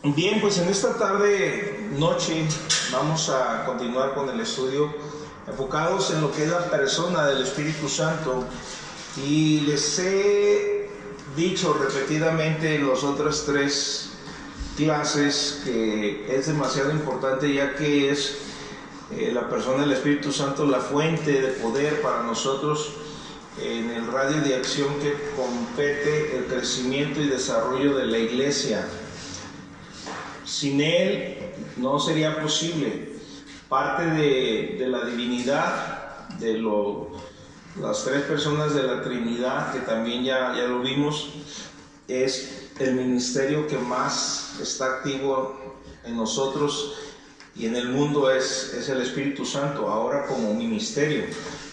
Bien, pues en esta noche, vamos a continuar con el estudio enfocados en lo que es la persona del Espíritu Santo. Y les he dicho repetidamente en las otras tres clases que es demasiado importante, ya que es la persona del Espíritu Santo la fuente de poder para nosotros en el radio de acción que compete el crecimiento y desarrollo de la iglesia. Sin él no sería posible. Parte de la divinidad, de las tres personas de la Trinidad, que también ya lo vimos, es el ministerio que más está activo en nosotros y en el mundo es el Espíritu Santo, ahora como ministerio,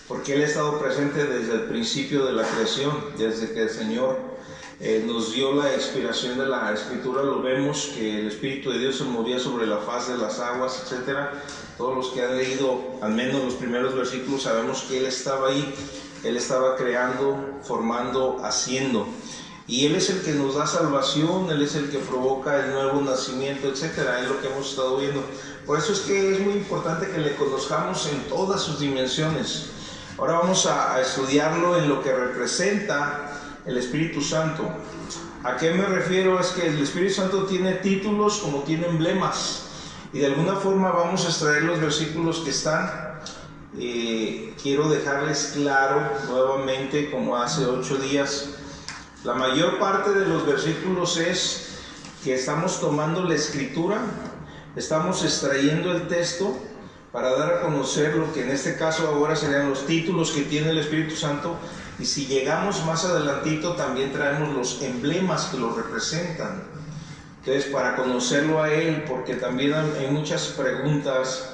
porque Él ha estado presente desde el principio de la creación, desde que el Señor nos dio la inspiración de la Escritura. Lo vemos que el Espíritu de Dios se movía sobre la faz de las aguas, etc. Todos los que han leído al menos los primeros versículos sabemos que Él estaba ahí, Él estaba creando, formando, haciendo. Y Él es el que nos da salvación, Él es el que provoca el nuevo nacimiento, etc. Es lo que hemos estado viendo. Por eso es que es muy importante que le conozcamos en todas sus dimensiones. Ahora vamos a estudiarlo en lo que representa el Espíritu Santo. ¿A qué me refiero? Es que el Espíritu Santo tiene títulos como tiene emblemas. Y de alguna forma vamos a extraer los versículos que están. Quiero dejarles claro nuevamente, como hace 8 días, la mayor parte de los versículos es que estamos tomando la Escritura, estamos extrayendo el texto para dar a conocer lo que en este caso ahora serían los títulos que tiene el Espíritu Santo. Y si llegamos más adelantito, también traemos los emblemas que lo representan. Entonces, para conocerlo a Él, porque también hay muchas preguntas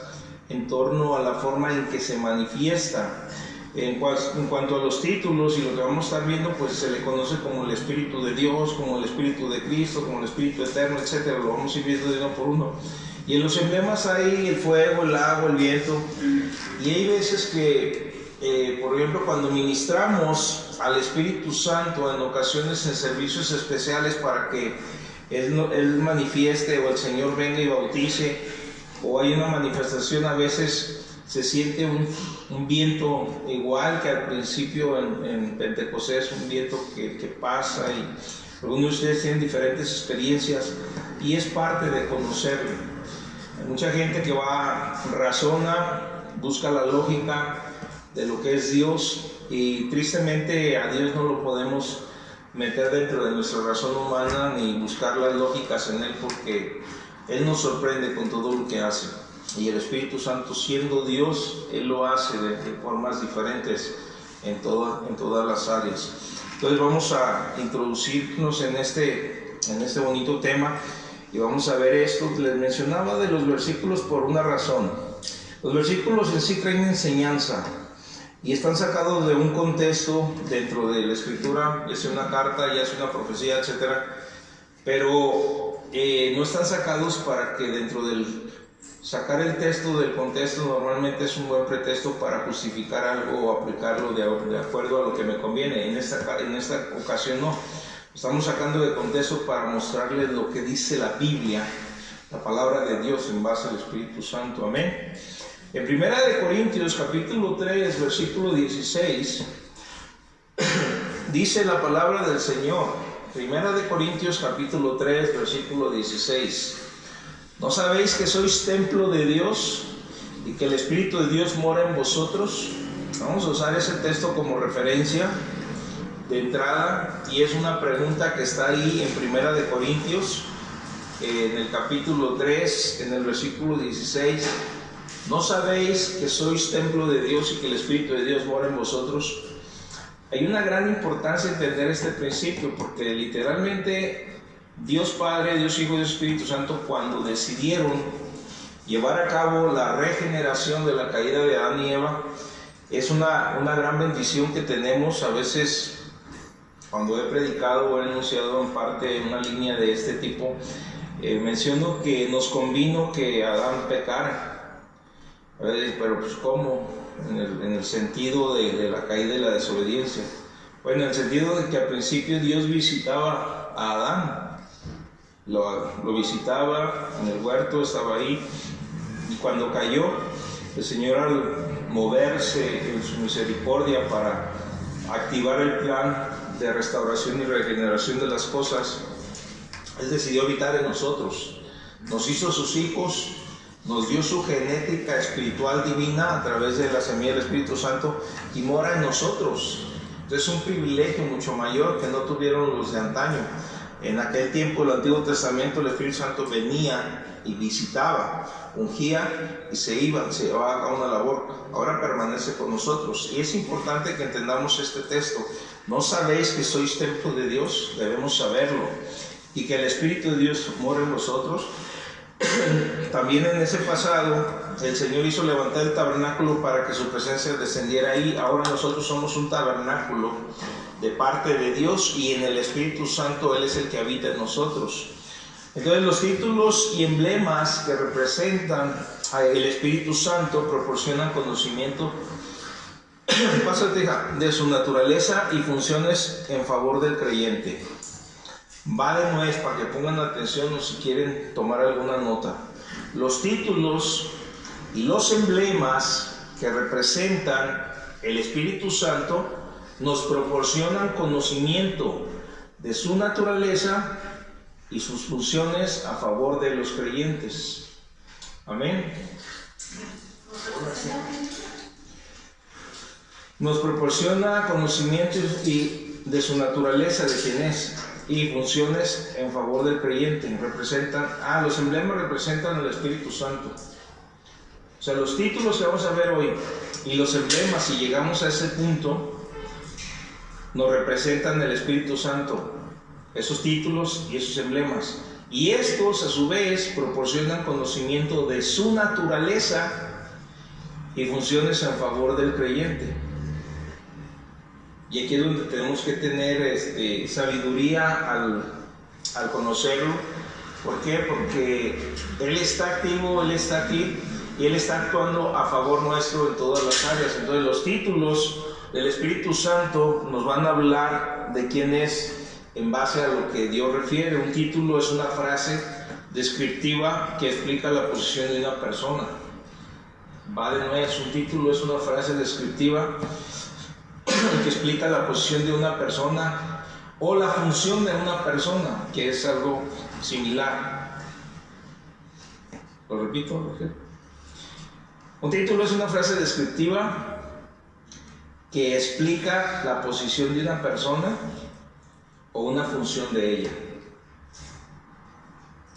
en torno a la forma en que se manifiesta. En cuanto a los títulos y lo que vamos a estar viendo, pues se le conoce como el Espíritu de Dios, como el Espíritu de Cristo, como el Espíritu eterno, etc. Lo vamos a ir viendo de uno por uno. Y en los emblemas hay el fuego, el agua, el viento. Y hay veces que por ejemplo, cuando ministramos al Espíritu Santo en ocasiones en servicios especiales para que Él manifieste, o el Señor venga y bautice, o hay una manifestación, a veces se siente un viento igual que al principio en Pentecostés, un viento que pasa, y algunos de ustedes tienen diferentes experiencias y es parte de conocerlo. Hay mucha gente que razona, busca la lógica de lo que es Dios, y tristemente a Dios no lo podemos meter dentro de nuestra razón humana ni buscar las lógicas en Él, porque Él nos sorprende con todo lo que hace. Y el Espíritu Santo, siendo Dios, Él lo hace de formas diferentes en todas las áreas. Entonces vamos a introducirnos en este bonito tema y vamos a ver esto. Les mencionaba de los versículos por una razón. Los versículos en sí traen enseñanza y están sacados de un contexto dentro de la Escritura, ya sea una carta, ya sea una profecía, etc. Pero no están sacados para que sacar el texto del contexto normalmente es un buen pretexto para justificar algo o aplicarlo de acuerdo a lo que me conviene. En esta ocasión no. Estamos sacando de contexto para mostrarles lo que dice la Biblia, la palabra de Dios en base al Espíritu Santo. Amén. En 1 Corintios capítulo 3, versículo 16, dice la palabra del Señor. 1 Corintios capítulo 3, versículo 16. ¿No sabéis que sois templo de Dios y que el Espíritu de Dios mora en vosotros? Vamos a usar ese texto como referencia de entrada, y es una pregunta que está ahí en 1 Corintios, en el capítulo 3, en el versículo 16. ¿No sabéis que sois templo de Dios y que el Espíritu de Dios mora en vosotros? Hay una gran importancia entender este principio, porque literalmente Dios Padre, Dios Hijo y Dios Espíritu Santo, cuando decidieron llevar a cabo la regeneración de la caída de Adán y Eva, es una gran bendición que tenemos. A veces, cuando he predicado o he anunciado en parte una línea de este tipo, menciono que nos convino que Adán pecara. Pero pues ¿cómo? En el sentido de la caída y la desobediencia. Bueno, en el sentido de que al principio Dios visitaba a Adán, lo visitaba en el huerto, estaba ahí, y cuando cayó, el Señor, al moverse en su misericordia para activar el plan de restauración y regeneración de las cosas, Él decidió habitar en nosotros, nos hizo sus hijos, nos dio su genética espiritual divina a través de la semilla del Espíritu Santo y mora en nosotros. Entonces es un privilegio mucho mayor que no tuvieron los de antaño. En aquel tiempo, el Antiguo Testamento, el Espíritu Santo venía y visitaba, ungía y se llevaba a una labor. Ahora permanece con nosotros. Y es importante que entendamos este texto. ¿No sabéis que sois templo de Dios? Debemos saberlo. Y que el Espíritu de Dios mora en nosotros. También en ese pasado, el Señor hizo levantar el tabernáculo para que su presencia descendiera ahí. Ahora nosotros somos un tabernáculo de parte de Dios, y en el Espíritu Santo Él es el que habita en nosotros. Entonces los títulos y emblemas que representan el Espíritu Santo proporcionan conocimiento de su naturaleza y funciones en favor del creyente. Va de nuez para que pongan atención o si quieren tomar alguna nota. Los títulos y los emblemas que representan el Espíritu Santo nos proporcionan conocimiento de su naturaleza y sus funciones a favor de los creyentes. Amén. Nos proporciona conocimiento y de su naturaleza, de quién es, y funciones en favor del creyente. Los emblemas representan al Espíritu Santo. O sea, los títulos que vamos a ver hoy y los emblemas, si llegamos a ese punto, nos representan el Espíritu Santo, esos títulos y esos emblemas. Y estos, a su vez, proporcionan conocimiento de su naturaleza y funciones en favor del creyente. Y aquí es donde tenemos que tener sabiduría al conocerlo. ¿Por qué? Porque Él está activo, Él está aquí y Él está actuando a favor nuestro en todas las áreas. Entonces los títulos del Espíritu Santo nos van a hablar de quién es en base a lo que Dios refiere. Un título es una frase descriptiva que explica la posición de una persona. Va de nuez, un título es una frase descriptiva que explica la posición de una persona o la función de una persona, que es algo similar. ¿Lo repito, Roger? Un título es una frase descriptiva que explica la posición de una persona o una función de ella.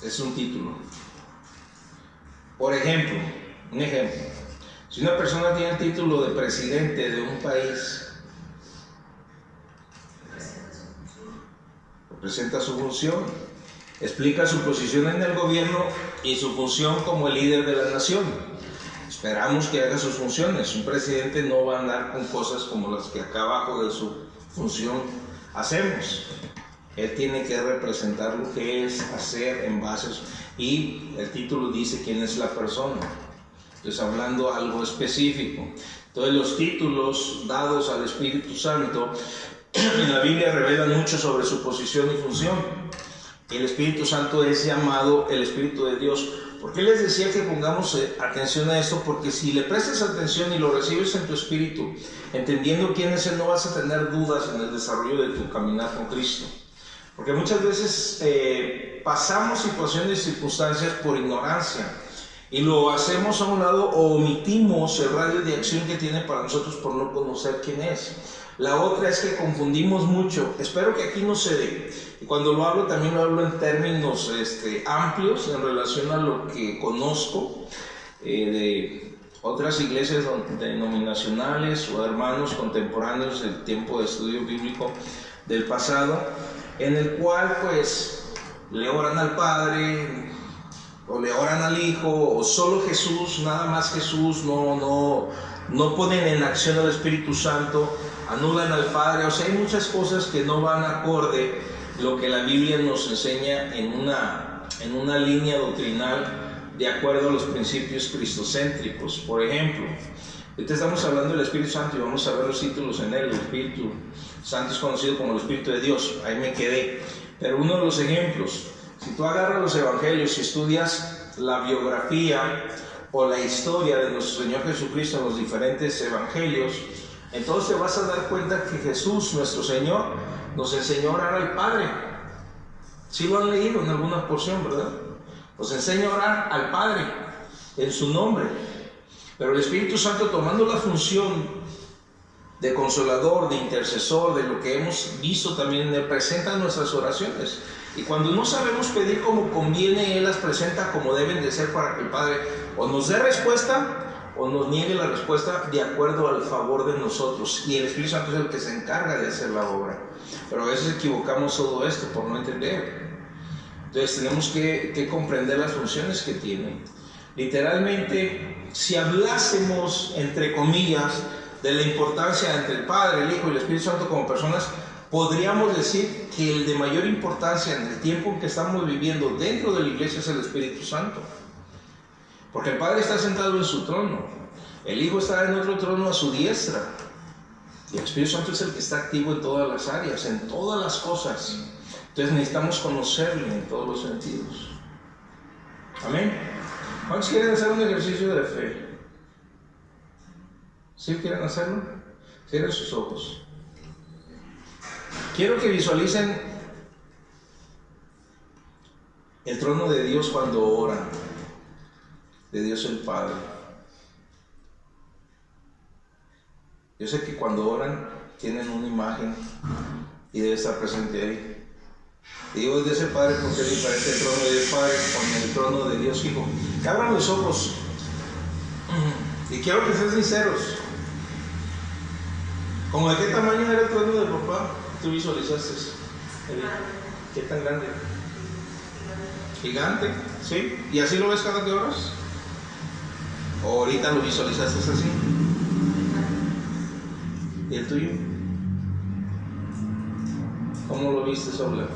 Es un título. Por ejemplo, un ejemplo. Si una persona tiene el título de presidente de un país, representa su función, explica su posición en el gobierno y su función como el líder de la nación. Esperamos que haga sus funciones. Un presidente no va a andar con cosas como las que acá abajo de su función hacemos. Él tiene que representar lo que es hacer en bases, y el título dice quién es la persona. Entonces, hablando algo específico. Entonces, los títulos dados al Espíritu Santo en la Biblia revelan mucho sobre su posición y función. El Espíritu Santo es llamado el Espíritu de Dios. ¿Por qué les decía que pongamos atención a esto? Porque si le prestas atención y lo recibes en tu espíritu, entendiendo quién es Él, no vas a tener dudas en el desarrollo de tu caminar con Cristo. Porque muchas veces pasamos situaciones y circunstancias por ignorancia y lo hacemos a un lado o omitimos el radio de acción que tiene para nosotros por no conocer quién es. La otra es que confundimos mucho. Espero que aquí no se dé. Y cuando lo hablo, también lo hablo en términos amplios en relación a lo que conozco de otras iglesias denominacionales o hermanos contemporáneos del tiempo de estudio bíblico del pasado, en el cual pues le oran al Padre o le oran al Hijo, o solo Jesús, nada más Jesús, no ponen en acción al Espíritu Santo, anulan al Padre. O sea, hay muchas cosas que no van acorde lo que la Biblia nos enseña en una línea doctrinal de acuerdo a los principios cristocéntricos. Por ejemplo, ahorita estamos hablando del Espíritu Santo y vamos a ver los títulos en él. El Espíritu Santo es conocido como el Espíritu de Dios, ahí me quedé. Pero uno de los ejemplos, Si tú agarras los evangelios y estudias la biografía o la historia de nuestro Señor Jesucristo en los diferentes evangelios, entonces te vas a dar cuenta que Jesús, nuestro Señor, nos enseñó a orar al Padre. Sí lo han leído en alguna porción, ¿verdad? Nos enseña a orar al Padre en su nombre. Pero el Espíritu Santo, tomando la función de consolador, de intercesor, de lo que hemos visto también, presenta nuestras oraciones. Y cuando no sabemos pedir como conviene, Él las presenta como deben de ser para que el Padre o nos dé respuesta o nos niegue la respuesta de acuerdo al favor de nosotros. Y el Espíritu Santo es el que se encarga de hacer la obra. Pero a veces equivocamos todo esto por no entender. Entonces tenemos que comprender las funciones que tiene. Literalmente, si hablásemos, entre comillas, de la importancia entre el Padre, el Hijo y el Espíritu Santo como personas, podríamos decir que el de mayor importancia en el tiempo en que estamos viviendo dentro de la iglesia es el Espíritu Santo. Porque el Padre está sentado en su trono, el Hijo está en otro trono a su diestra, y el Espíritu Santo es el que está activo en todas las áreas, en todas las cosas. Entonces necesitamos conocerle en todos los sentidos. Amén. ¿Cuántos quieren hacer un ejercicio de fe? ¿Sí quieren hacerlo? Cierren sus ojos. Quiero que visualicen el trono de Dios cuando oran, de Dios el Padre. Yo sé que cuando oran tienen una imagen y debe estar presente ahí. Digo Dios el Padre porque es diferente el trono de Dios Padre con el trono de Dios Hijo. Que abran los ojos y quiero que sean sinceros. ¿Cómo de qué tamaño era el trono de papá? ¿Tú visualizaste? ¿Qué tan grande? Gigante, ¿sí? ¿Y así lo ves cada que oras? ¿O ahorita lo visualizaste así? ¿Y el tuyo? ¿Cómo lo viste, Sobla?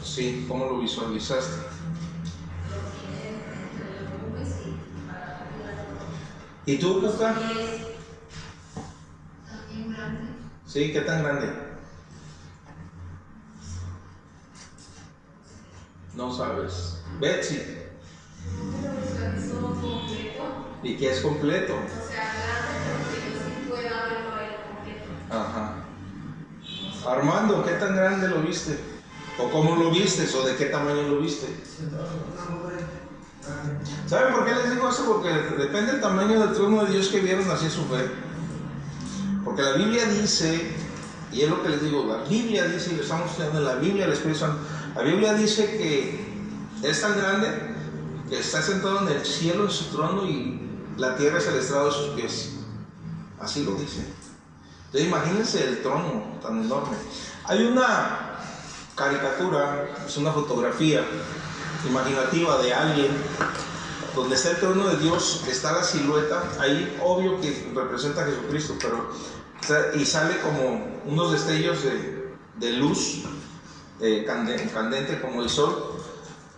Sí, ¿cómo lo visualizaste? ¿Y tú, Cuca? Sí, ¿qué tan grande? No sabes. Betsy. ¿Y qué es completo? O sea, grande, porque yo sí puedo verlo ahí completo. Ajá. Armando, ¿qué tan grande lo viste? ¿O cómo lo vistes? ¿O de qué tamaño lo viste? ¿Saben por qué les digo eso? Porque depende del tamaño del trono de Dios que vieron, así es su fe. Porque la Biblia dice, y es lo que les digo, la Biblia dice, y lo estamos estudiando en la Biblia, el Espíritu Santo, la Biblia dice que es tan grande que está sentado en el cielo en su trono y la tierra es el estrado de sus pies. Así lo dice. Entonces imagínense el trono tan enorme. Hay una caricatura, es una fotografía imaginativa de alguien donde está el trono de Dios, está la silueta, ahí obvio que representa a Jesucristo, pero y sale como unos destellos de luz candente como el sol,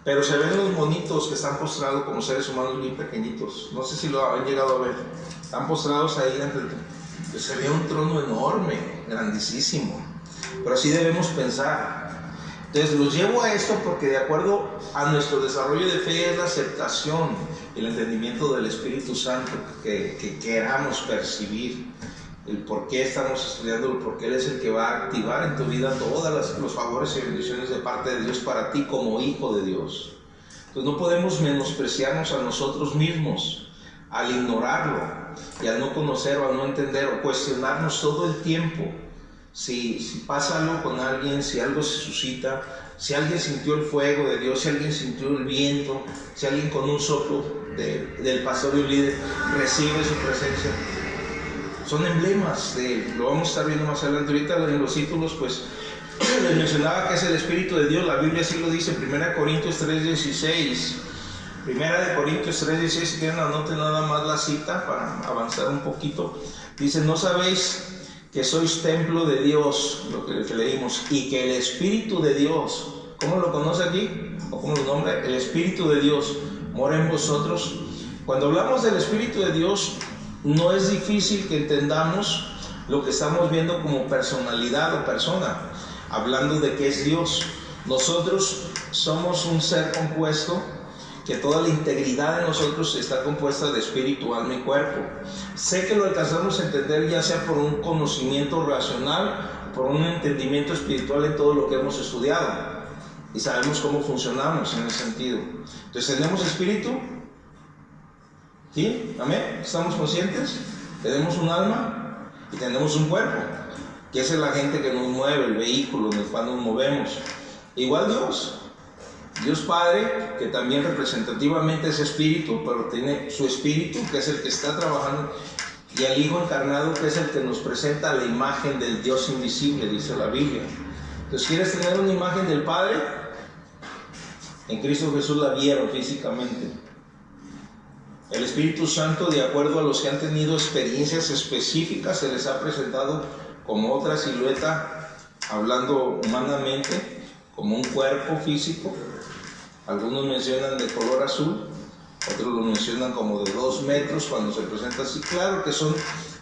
pero se ven los monitos que están postrados como seres humanos bien pequeñitos. No sé si lo han llegado a ver, están postrados ahí se ve un trono enorme, grandísimo, pero así debemos pensar. Entonces los llevo a esto porque de acuerdo a nuestro desarrollo de fe es la aceptación y el entendimiento del Espíritu Santo que queramos percibir, el por qué estamos estudiando, el por qué Él es el que va a activar en tu vida todos los favores y bendiciones de parte de Dios para ti como hijo de Dios. Entonces no podemos menospreciarnos a nosotros mismos al ignorarlo y al no conocer o al no entender o cuestionarnos todo el tiempo. Si pasa algo con alguien, si algo se suscita, si alguien sintió el fuego de Dios, si alguien sintió el viento, si alguien con un soplo del pastor y un líder recibe su presencia, son emblemas de Él. Lo vamos a estar viendo más adelante. Ahorita en los títulos pues les mencionaba que es el Espíritu de Dios. La Biblia así lo dice, 1 Corintios 3:16. 1 Corintios 3:16, si quieren anoten nada más la cita para avanzar un poquito. Dice, ¿no sabéis que sois templo de Dios? Lo que leímos. Y que el Espíritu de Dios, ¿cómo lo conoce aquí? ¿O cómo lo nombra? El Espíritu de Dios mora en vosotros. Cuando hablamos del Espíritu de Dios, no es difícil que entendamos lo que estamos viendo como personalidad o persona, hablando de que es Dios. Nosotros somos un ser compuesto, que toda la integridad de nosotros está compuesta de espíritu, alma y cuerpo. Sé que lo alcanzamos a entender ya sea por un conocimiento racional, por un entendimiento espiritual en todo lo que hemos estudiado. Y sabemos cómo funcionamos en ese sentido. Entonces, ¿tenemos espíritu? ¿Sí? ¿Amén? ¿Estamos conscientes? Tenemos un alma y tenemos un cuerpo, que es el agente que nos mueve, el vehículo en el cual nos movemos. Igual Dios Padre, que también representativamente es espíritu, pero tiene su espíritu, que es el que está trabajando, y el Hijo encarnado, que es el que nos presenta la imagen del Dios invisible, dice la Biblia. Entonces, ¿quieres tener una imagen del Padre? En Cristo Jesús la vieron físicamente. El Espíritu Santo, de acuerdo a los que han tenido experiencias específicas, se les ha presentado como otra silueta, hablando humanamente, como un cuerpo físico. Algunos mencionan de color azul, otros lo mencionan como de 2 metros cuando se presenta así. Claro que son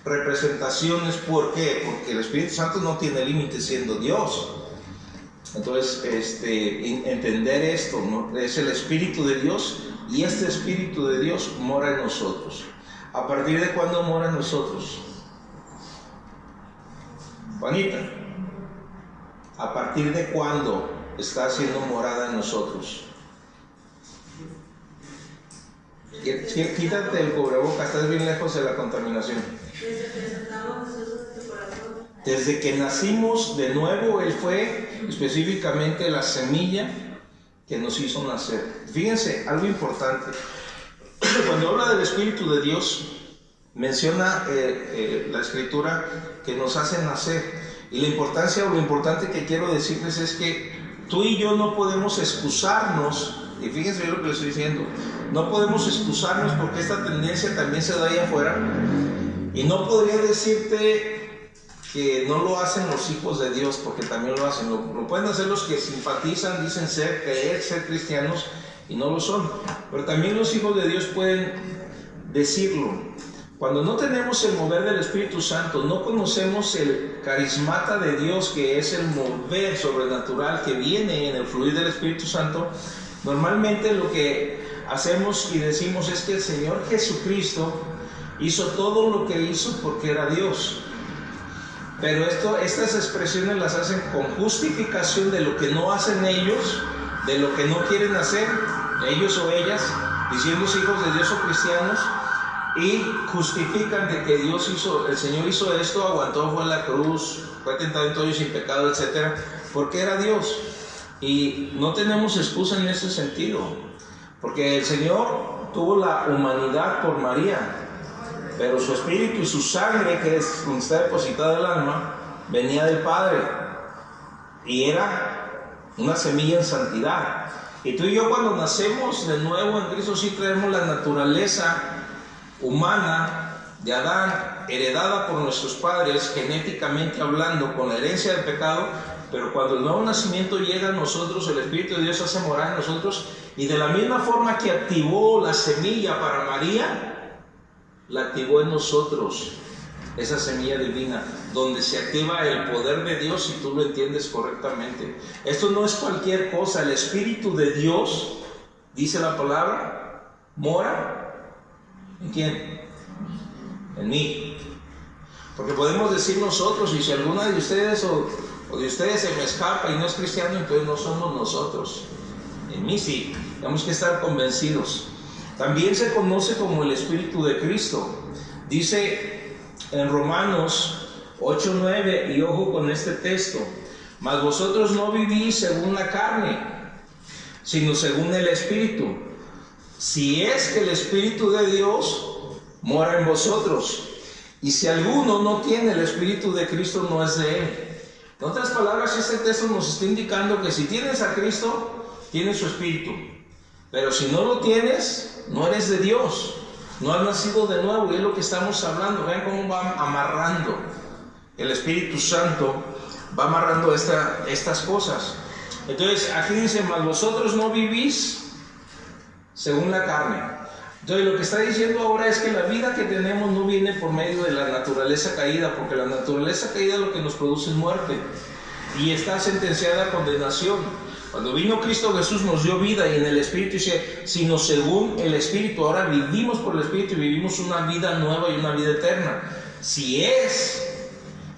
representaciones. ¿Por qué? Porque el Espíritu Santo no tiene límites siendo Dios. Entonces, entender esto, ¿no? Es el Espíritu de Dios, y este Espíritu de Dios mora en nosotros. ¿A partir de cuándo mora en nosotros? Juanita, ¿a partir de cuándo está haciendo morada en nosotros? Quítate el cubrebocas, estás bien lejos de la contaminación. Desde que nacimos de nuevo, Él fue específicamente la semilla que nos hizo nacer. Fíjense, algo importante. Cuando habla del Espíritu de Dios, menciona la Escritura que nos hace nacer. Y la importancia, o lo importante que quiero decirles es que tú y yo no podemos excusarnos. Y fíjense bien lo que les estoy diciendo. No podemos excusarnos porque esta tendencia también se da allá afuera. Y no podría decirte que no lo hacen los hijos de Dios, porque también lo hacen. Lo pueden hacer los que simpatizan, dicen creer, ser cristianos, y no lo son. Pero también los hijos de Dios pueden decirlo. Cuando no tenemos el mover del Espíritu Santo, no conocemos el carismata de Dios, que es el mover sobrenatural que viene en el fluir del Espíritu Santo, normalmente lo que hacemos y decimos es que el Señor Jesucristo hizo todo lo que hizo porque era Dios. Pero estas expresiones las hacen con justificación de lo que no hacen ellos, de lo que no quieren hacer ellos o ellas, diciéndose hijos de Dios o cristianos, y justifican de que el Señor hizo esto, aguantó, fue a la cruz, fue tentado en todo y sin pecado, etc., porque era Dios. Y no tenemos excusa en ese sentido, porque el Señor tuvo la humanidad por María, pero su espíritu y su sangre, que es donde está depositada el alma, venía del Padre, y era una semilla en santidad. Y tú y yo, cuando nacemos de nuevo en Cristo, sí traemos la naturaleza humana de Adán, heredada por nuestros padres, genéticamente hablando, con la herencia del pecado. Pero cuando el nuevo nacimiento llega a nosotros, el Espíritu de Dios hace morar en nosotros, y de la misma forma que activó la semilla para María, la activó en nosotros, esa semilla divina, donde se activa el poder de Dios, si tú lo entiendes correctamente. Esto no es cualquier cosa. El Espíritu de Dios, dice la palabra, mora ¿en quién? En mí. Porque podemos decir nosotros, y si alguna de ustedes o de ustedes se me escapa y no es cristiano, entonces no somos nosotros. En mí sí, tenemos que estar convencidos. También se conoce como el Espíritu de Cristo. Dice en Romanos 8:9, y ojo con este texto: mas vosotros no vivís según la carne, sino según el Espíritu, si es que el Espíritu de Dios mora en vosotros. Y si alguno no tiene el Espíritu de Cristo, no es de él. En otras palabras, este texto nos está indicando que si tienes a Cristo, tienes su Espíritu. Pero si no lo tienes, no eres de Dios, no has nacido de nuevo. Y es lo que estamos hablando. Vean cómo va amarrando el Espíritu Santo, va amarrando estas cosas. Entonces aquí dice: mas vosotros no vivís según la carne. Entonces lo que está diciendo ahora es que la vida que tenemos no viene por medio de la naturaleza caída, porque la naturaleza caída lo que nos produce es muerte y está sentenciada a condenación. Cuando vino Cristo Jesús nos dio vida, y en el Espíritu dice, sino según el Espíritu. Ahora vivimos por el Espíritu y vivimos una vida nueva y una vida eterna. Si es,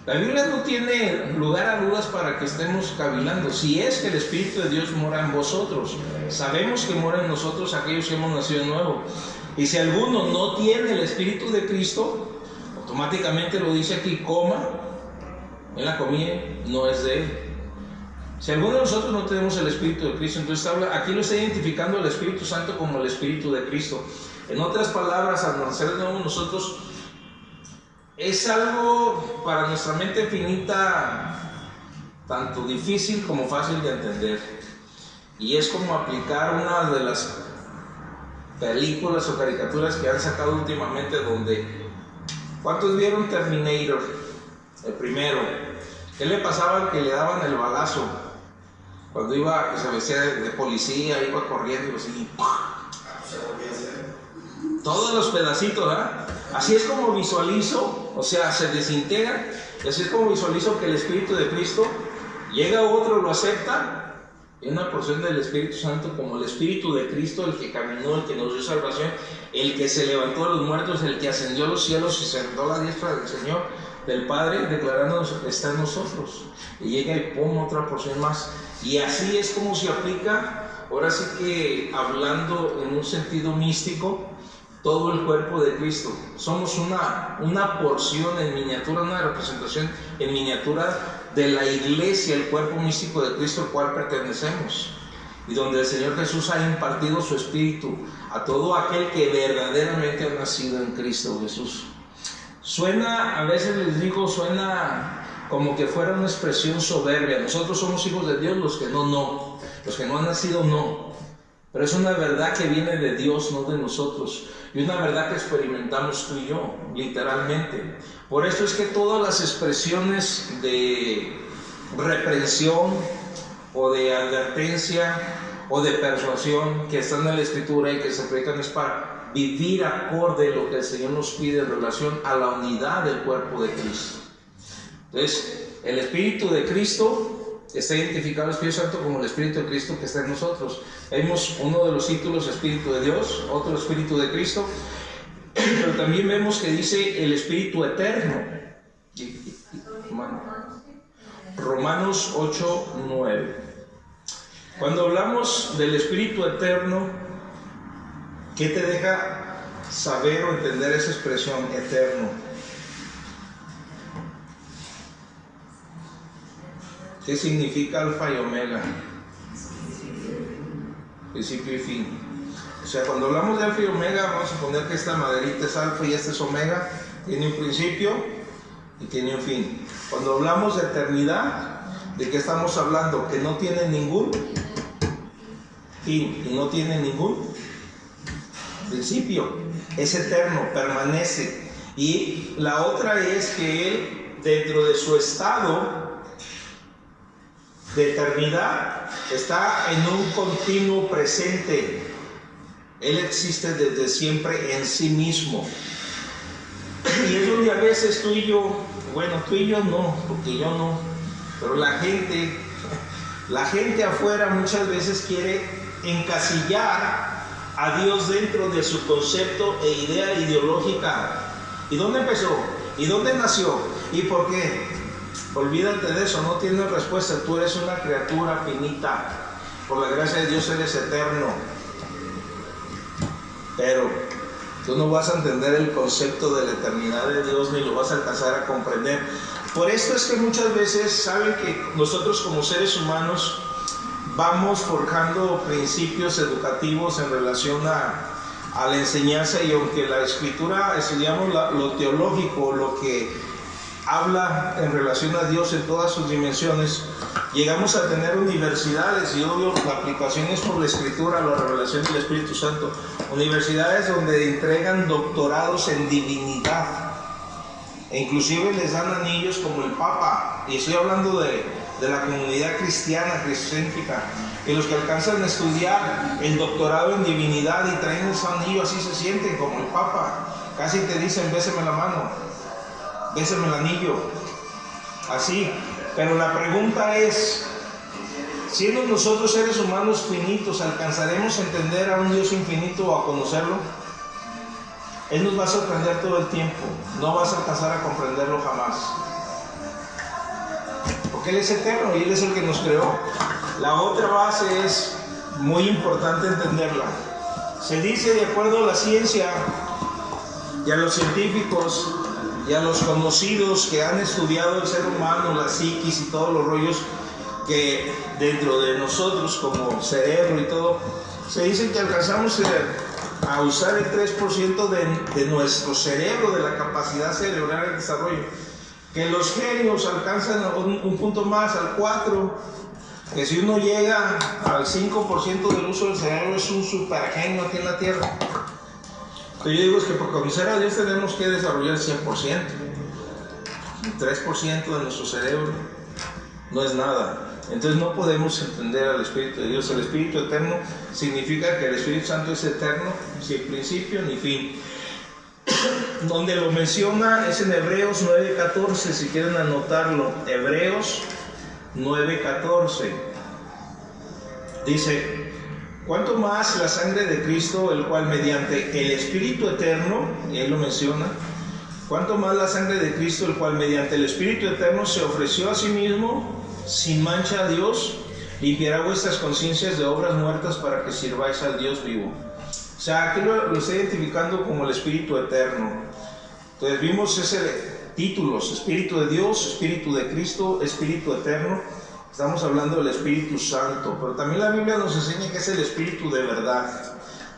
la Biblia no tiene lugar a dudas para que estemos cavilando. Si es que el Espíritu de Dios mora en vosotros, sabemos que mora en nosotros aquellos que hemos nacido de nuevo. Y si alguno no tiene el Espíritu de Cristo, automáticamente lo dice aquí, coma, en la comida no es de él. Si alguno de nosotros no tenemos el Espíritu de Cristo, entonces aquí lo está identificando el Espíritu Santo como el Espíritu de Cristo. En otras palabras, al nacer de nuevo nosotros, es algo para nuestra mente finita tanto difícil como fácil de entender. Y es como aplicar una de las películas o caricaturas que han sacado últimamente, donde, ¿cuántos vieron Terminator? El primero. ¿Qué le pasaba al que le daban el balazo? Cuando iba, se vestía de policía, iba corriendo y así, todos los pedacitos, ¿verdad? Así es como visualizo, o sea, se desintegra, y así es como visualizo que el Espíritu de Cristo llega, otro lo acepta, y una porción del Espíritu Santo como el Espíritu de Cristo, el que caminó, el que nos dio salvación, el que se levantó de los muertos, el que ascendió a los cielos y se sentó a la diestra del Señor, del Padre, declarándonos que está en nosotros. Y llega y pone otra porción más. Y así es como se aplica, ahora sí que hablando en un sentido místico, todo el cuerpo de Cristo. Somos una porción en miniatura, una representación en miniatura de la iglesia, el cuerpo místico de Cristo, al cual pertenecemos. Y donde el Señor Jesús ha impartido su Espíritu a todo aquel que verdaderamente ha nacido en Cristo Jesús. Suena, a veces les digo, suena como que fuera una expresión soberbia. Nosotros somos hijos de Dios, los que no. Los que no han nacido, no. Pero es una verdad que viene de Dios, no de nosotros. Y una verdad que experimentamos tú y yo, literalmente. Por eso es que todas las expresiones de reprensión, o de advertencia, o de persuasión que están en la Escritura y que se predican es para vivir acorde a lo que el Señor nos pide en relación a la unidad del cuerpo de Cristo. Entonces, el Espíritu de Cristo está identificado el Espíritu Santo como el Espíritu de Cristo que está en nosotros. Vemos uno de los títulos, Espíritu de Dios, otro Espíritu de Cristo, pero también vemos que dice el Espíritu eterno. Romanos 8:9. Cuando hablamos del Espíritu eterno, ¿qué te deja saber o entender esa expresión eterno? ¿Qué significa alfa y omega? Principio y fin. O sea, cuando hablamos de alfa y omega, vamos a suponer que esta maderita es alfa y esta es omega, tiene un principio y tiene un fin. Cuando hablamos de eternidad, ¿de qué estamos hablando? Que no tiene ningún fin y no tiene ningún principio. Es eterno, permanece. Y la otra es que Él, dentro de su estado de eternidad, está en un continuo presente. Él existe desde siempre en sí mismo. Y es donde a veces tú y yo, bueno, tú y yo no, porque yo no, pero la gente afuera muchas veces quiere encasillar a Dios dentro de su concepto e idea ideológica. ¿Y dónde empezó? ¿Y dónde nació? ¿Y por qué? Olvídate de eso, no tienes respuesta. Tú eres una criatura finita. Por la gracia de Dios eres eterno. Pero tú no vas a entender el concepto de la eternidad de Dios, ni lo vas a alcanzar a comprender. Por esto es que muchas veces saben que nosotros como seres humanos vamos forjando principios educativos en relación a la enseñanza, y aunque la Escritura estudiamos lo teológico, lo que habla en relación a Dios en todas sus dimensiones, llegamos a tener universidades, y obvio la aplicación es por la Escritura, la revelación del Espíritu Santo, universidades donde entregan doctorados en divinidad, e inclusive les dan anillos como el Papa, y estoy hablando de la comunidad cristiana, cristocéntrica, que los que alcanzan a estudiar el doctorado en divinidad y traen ese anillo, así se sienten como el Papa, casi te dicen béseme la mano, béseme el anillo, así. Pero la pregunta es, siendo nosotros seres humanos finitos, ¿alcanzaremos a entender a un Dios infinito o a conocerlo? Él nos va a sorprender todo el tiempo, no vas a alcanzar a comprenderlo jamás. Porque Él es eterno y Él es el que nos creó. La otra base es muy importante entenderla. Se dice, de acuerdo a la ciencia y a los científicos y a los conocidos que han estudiado el ser humano, la psiquis y todos los rollos que dentro de nosotros como cerebro y todo, se dice que alcanzamos a usar el 3% de nuestro cerebro, de la capacidad cerebral de desarrollo, que los genios alcanzan un punto más, al 4%, que si uno llega al 5% del uso del cerebro es un super genio aquí en la Tierra. Lo que yo digo es que por conocer a Dios tenemos que desarrollar el 100%, el 3% de nuestro cerebro no es nada. Entonces no podemos entender al Espíritu de Dios. El Espíritu eterno significa que el Espíritu Santo es eterno, sin principio ni fin. Donde lo menciona es en Hebreos 9:14, si quieren anotarlo. Hebreos 9:14. Dice: cuanto más la sangre de Cristo, el cual mediante el Espíritu eterno, y él lo menciona, cuanto más la sangre de Cristo, el cual mediante el Espíritu eterno se ofreció a sí mismo sin mancha a Dios, limpiará vuestras conciencias de obras muertas para que sirváis al Dios vivo. O sea, aquí lo está identificando como el Espíritu eterno. Entonces vimos títulos: Espíritu de Dios, Espíritu de Cristo, Espíritu eterno. Estamos hablando del Espíritu Santo, pero también la Biblia nos enseña que es el Espíritu de verdad.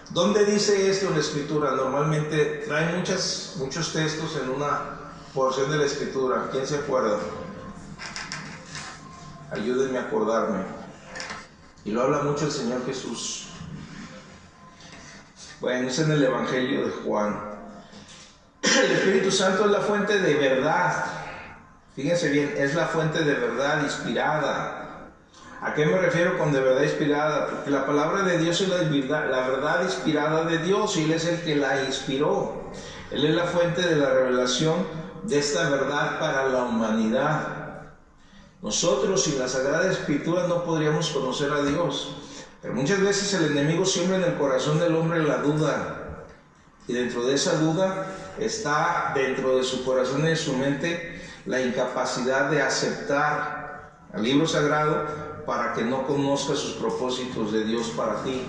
¿Dónde dice esto en la Escritura? Normalmente trae muchos textos en una porción de la Escritura. ¿Quién se acuerda? Ayúdenme a acordarme. Y lo habla mucho el Señor Jesús. Bueno, es en el Evangelio de Juan. El Espíritu Santo es la fuente de verdad. Fíjense bien, es la fuente de verdad inspirada. ¿A qué me refiero con de verdad inspirada? Porque la palabra de Dios es la verdad inspirada de Dios, y Él es el que la inspiró. Él es la fuente de la revelación de esta verdad para la humanidad. Nosotros sin la Sagrada Escritura no podríamos conocer a Dios. Pero muchas veces el enemigo siembra en el corazón del hombre la duda. Y dentro de esa duda está dentro de su corazón y de su mente la incapacidad de aceptar al libro sagrado para que no conozca sus propósitos de Dios para ti.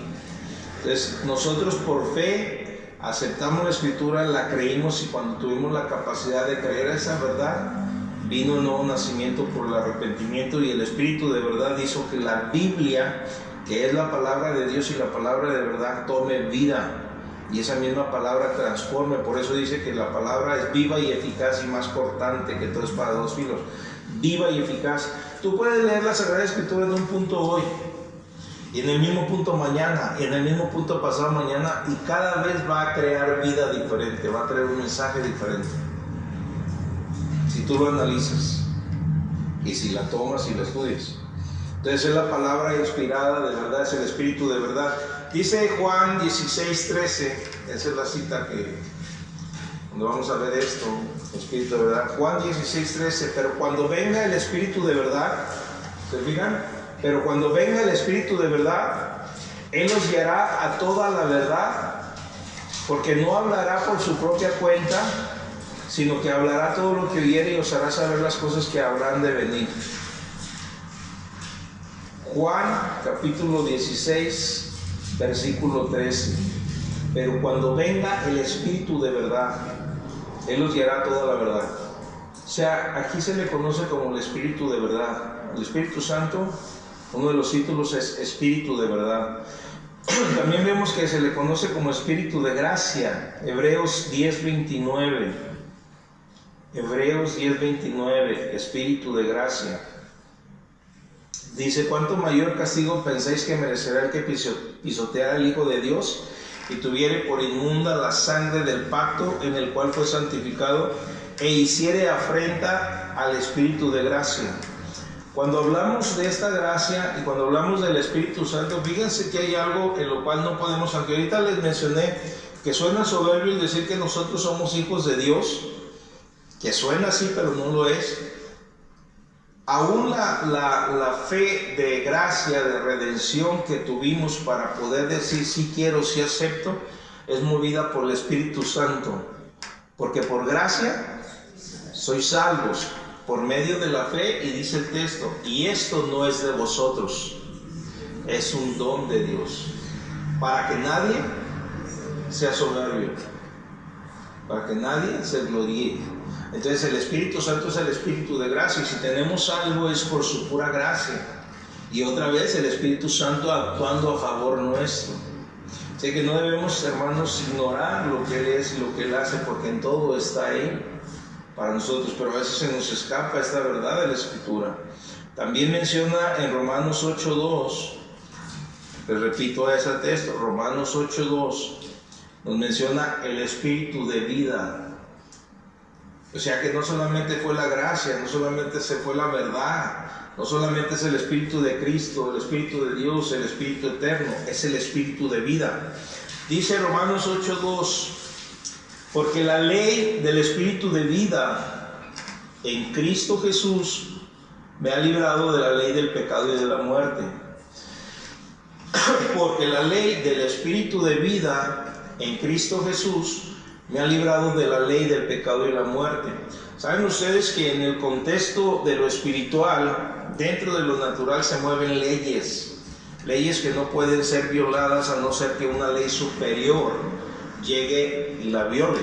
Entonces nosotros por fe aceptamos la Escritura, la creímos, y cuando tuvimos la capacidad de creer a esa verdad, vino el nuevo nacimiento por el arrepentimiento, y el Espíritu de verdad hizo que la Biblia, que es la palabra de Dios y la palabra de verdad, tome vida, y esa misma palabra transforme. Por eso dice que la palabra es viva y eficaz y más cortante que toda espada de dos filos. Viva y eficaz. Tú puedes leer la Sagrada Escritura en un punto hoy, y en el mismo punto mañana, y en el mismo punto pasado mañana, y cada vez va a crear vida diferente, va a traer un mensaje diferente. Si tú lo analizas y si la tomas y la estudias. Entonces es la palabra inspirada de verdad, es el Espíritu de verdad. Dice Juan 16:13, esa es la cita que cuando vamos a ver esto, Espíritu de verdad. Juan 16:13, pero cuando venga el Espíritu de verdad, ¿se fijan? Pero cuando venga el Espíritu de verdad, Él os guiará a toda la verdad, porque no hablará por su propia cuenta, sino que hablará todo lo que oyere y os hará saber las cosas que habrán de venir. Juan capítulo 16, versículo 13. Pero cuando venga el Espíritu de verdad, Él os guiará toda la verdad. O sea, aquí se le conoce como el Espíritu de verdad. El Espíritu Santo, uno de los títulos es Espíritu de verdad. También vemos que se le conoce como Espíritu de gracia. Hebreos 10:29. Hebreos 10:29, Espíritu de gracia. Dice: ¿cuánto mayor castigo pensáis que merecerá el que pisoteara al Hijo de Dios y tuviere por inmunda la sangre del pacto en el cual fue santificado, e hiciere afrenta al Espíritu de gracia? Cuando hablamos de esta gracia y cuando hablamos del Espíritu Santo, fíjense que hay algo en lo cual no podemos, aunque ahorita les mencioné que suena soberbio decir que nosotros somos hijos de Dios, que suena así pero no lo es. Aún la fe de gracia, de redención que tuvimos para poder decir sí quiero, sí acepto, es movida por el Espíritu Santo. Porque por gracia sois salvos por medio de la fe, y dice el texto, y esto no es de vosotros, es un don de Dios, para que nadie sea soberbio, para que nadie se gloríe. Entonces el Espíritu Santo es el Espíritu de gracia, y si tenemos algo es por su pura gracia, y otra vez el Espíritu Santo actuando a favor nuestro. Así que no debemos, hermanos, ignorar lo que Él es y lo que Él hace, porque en todo está Él para nosotros, pero a veces se nos escapa esta verdad de la Escritura. También menciona en Romanos 8:2, les repito ese texto, Romanos 8:2, nos menciona el Espíritu de vida. O sea que no solamente fue la gracia, no solamente se fue la verdad, no solamente es el Espíritu de Cristo, el Espíritu de Dios, el Espíritu eterno, es el Espíritu de vida. Dice Romanos 8:2, porque la ley del Espíritu de vida en Cristo Jesús me ha librado de la ley del pecado y de la muerte. Porque la ley del Espíritu de vida en Cristo Jesús me ha librado de la ley del pecado y la muerte. ¿Saben ustedes que en el contexto de lo espiritual, dentro de lo natural se mueven leyes que no pueden ser violadas a no ser que una ley superior llegue y la viole